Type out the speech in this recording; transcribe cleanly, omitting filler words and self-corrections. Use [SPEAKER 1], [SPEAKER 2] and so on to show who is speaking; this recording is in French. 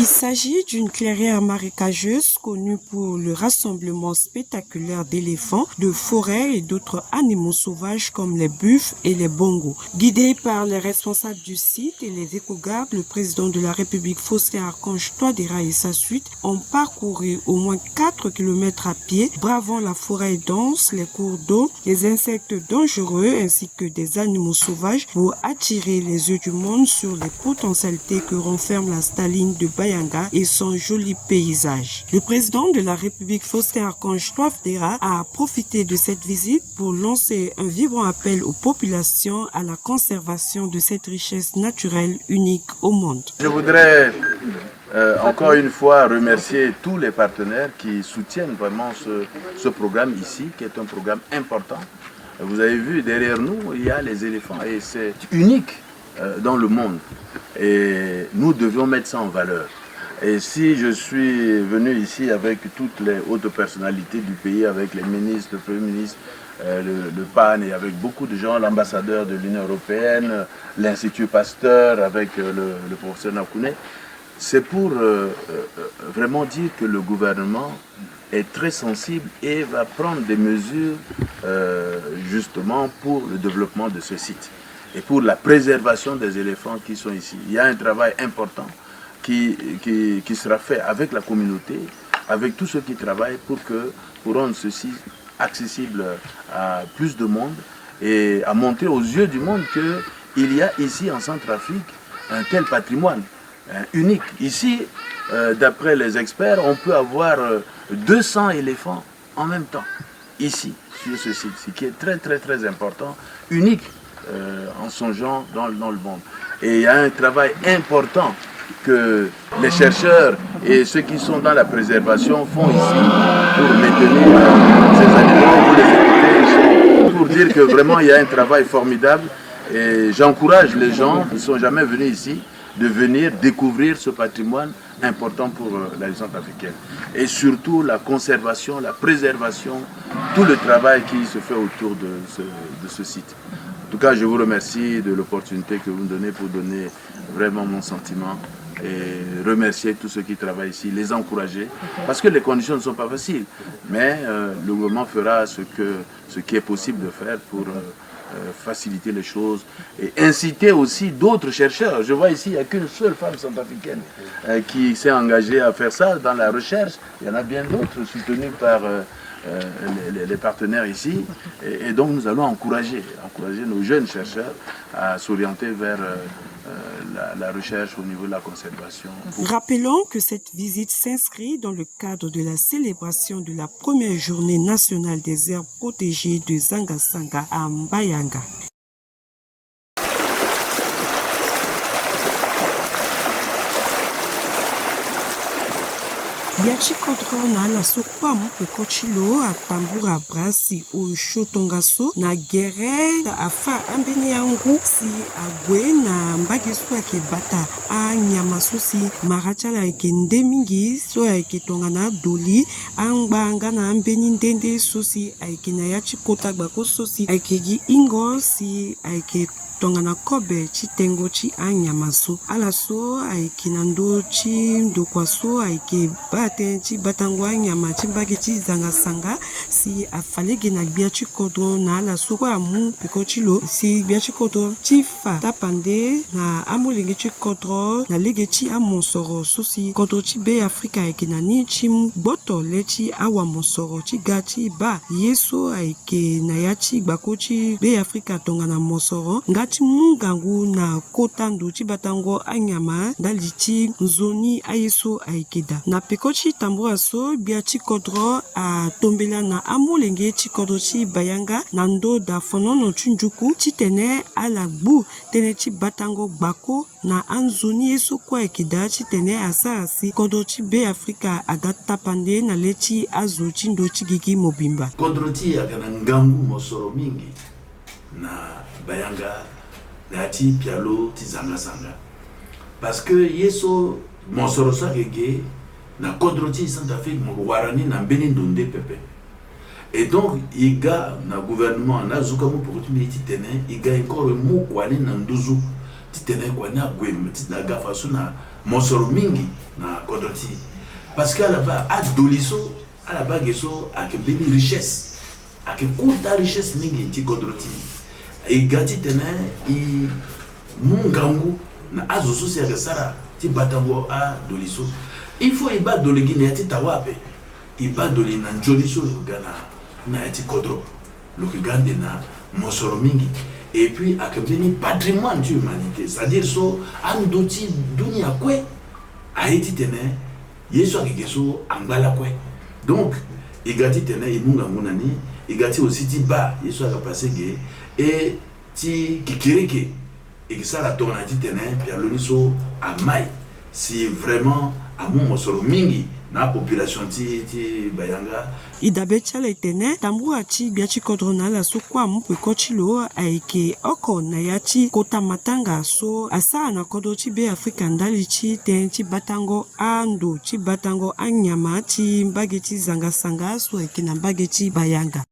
[SPEAKER 1] Il s'agit d'une clairière marécageuse connue pour le rassemblement spectaculaire d'éléphants, de forêts et d'autres animaux sauvages comme les buffles et les bongos. Guidé par les responsables du site et les éco-gardes, le président de la République Faustin Archange Touadéra et sa suite ont parcouru au moins 4 km à pied, bravant la forêt dense, les cours d'eau, les insectes dangereux ainsi que des animaux sauvages pour attirer les yeux du monde sur les potentialités que renferme la staline de Bayanga et son joli paysage. Le président de la République Faustin Archange Touadéra a profité de cette visite pour lancer un vibrant appel aux populations à la conservation de cette richesse naturelle unique au monde.
[SPEAKER 2] Je voudrais encore une fois remercier tous les partenaires qui soutiennent vraiment ce programme ici, qui est un programme important. Vous avez vu derrière nous, il y a les éléphants et c'est unique dans le monde. Et nous devions mettre ça en valeur. Et si je suis venu ici avec toutes les hautes personnalités du pays, avec les ministres, le Premier ministre, le PAN et avec beaucoup de gens, l'ambassadeur de l'Union européenne, l'Institut Pasteur, avec le professeur Nakouné, c'est pour vraiment dire que le gouvernement est très sensible et va prendre des mesures justement pour le développement de ce site et pour la préservation des éléphants qui sont ici. Il y a un travail important qui sera fait avec la communauté, avec tous ceux qui travaillent pour rendre ceci accessible à plus de monde et à montrer aux yeux du monde qu'il y a ici en Centrafrique un tel patrimoine unique. Ici, d'après les experts, on peut avoir 200 éléphants en même temps, ici, sur ce site, ce qui est très très très important, unique en son genre dans le monde. Et il y a un travail important que les chercheurs et ceux qui sont dans la préservation font ici pour maintenir ces animaux, pour les écouter, pour dire que vraiment il y a un travail formidable. Et j'encourage les gens qui ne sont jamais venus ici de venir découvrir ce patrimoine important pour la région africaine. Et surtout la conservation, la préservation, tout le travail qui se fait autour de ce site. En tout cas, je vous remercie de l'opportunité que vous me donnez pour donner vraiment mon sentiment et remercier tous ceux qui travaillent ici, les encourager, parce que les conditions ne sont pas faciles. Mais le gouvernement fera ce qui est possible de faire pour faciliter les choses et inciter aussi d'autres chercheurs. Je vois ici, il n'y a qu'une seule femme centrafricaine qui s'est engagée à faire ça dans la recherche. Il y en a bien d'autres soutenus par les partenaires ici. Et donc nous allons encourager nos jeunes chercheurs à s'orienter vers la recherche au niveau de la conservation.
[SPEAKER 1] Rappelons que cette visite s'inscrit dans le cadre de la célébration de la première journée nationale des aires protégées de Zanga-Sanga à Bayanga. Biachikodro na la sokwa mpe kochilo atambura brasi o shotongaso na gere afa ambeni yangu si agwe na mbagesu ake bata a nyamaso si marachala eke ndemingi so eke tongana doli angba na ambeni ndende so si eke na yachikota gbako so si eke gi ingo si eke tongana kobe chitengo chi anyamaso alaso aiki nando chi ndokwaso aiki bate chi batango anyama chi mbage chi zanga-sanga si afalege na bia chi kodro na alaso kwa amu piko chilo si bia chi kodro chi fa tapande na amulenge chi kodro na lege chi amonsoro so si kodro chi be Afrika aiki na ni chi boto le chi awa monsoro chi gachi ba yeso aiki na ya chi bako chi be Afrika tongana monsoro ngati mungangu na kotando chibatango anyama dalichi nzoni ayeso aikeda na pekochi tambua so bia chikodro a tombela na amolenge chikodro chi bayanga nando da fonono chunjuku chitene ala gbu tene chibatango bako na anzoni yeso kwa aikeda chitene asarasi kodro chi be Afrika agata pande na lechi azo chindo chigigi mobimba
[SPEAKER 3] kodro chi agana ngangu mosoro mingi na bayanga Nati pialo ti zanga-zanga. Parce que yeso monsorosa rege na kodroti Centrafrique mo warani na benindonde pepe. Et donc iga na gouvernement na zuka mo pour militi tene iga encore mo kwani na nduzu ti tene kwa na gwe ti na gafa suna mosoro mingi na kodoti parce que là-bas a doliso à la base geso a que beni richesse a que kuta richesse mingi ti kodoti e gati tene i mungangu na azusu se ya sara ti batango a doliso il faut iba doligi ne ti tawape iba doli na njoliso gana na ti kodro lo que gande na mosoro mingi et puis akabeni patrimoine de l'humanité c'est-à-dire so andoti dunia kwe aiti tene yesu akekeso angala kwe donc igati tene imunga munani igati aussi ti ba yesu akapasege et ti kikireke ikisala tona ti tene pia loniso amai si vraiment amu mosoro mingi na population ti bayanga
[SPEAKER 1] idabe chale tene tambu achi biachi kodrona la so kwa mpu kochilo aike oko na yachi kota matanga so asa na kodo chi be Afrika ndali chi ten chi batango ando chi batango anyama chi mbage chi zanga sanga so aike na mbage chi bayanga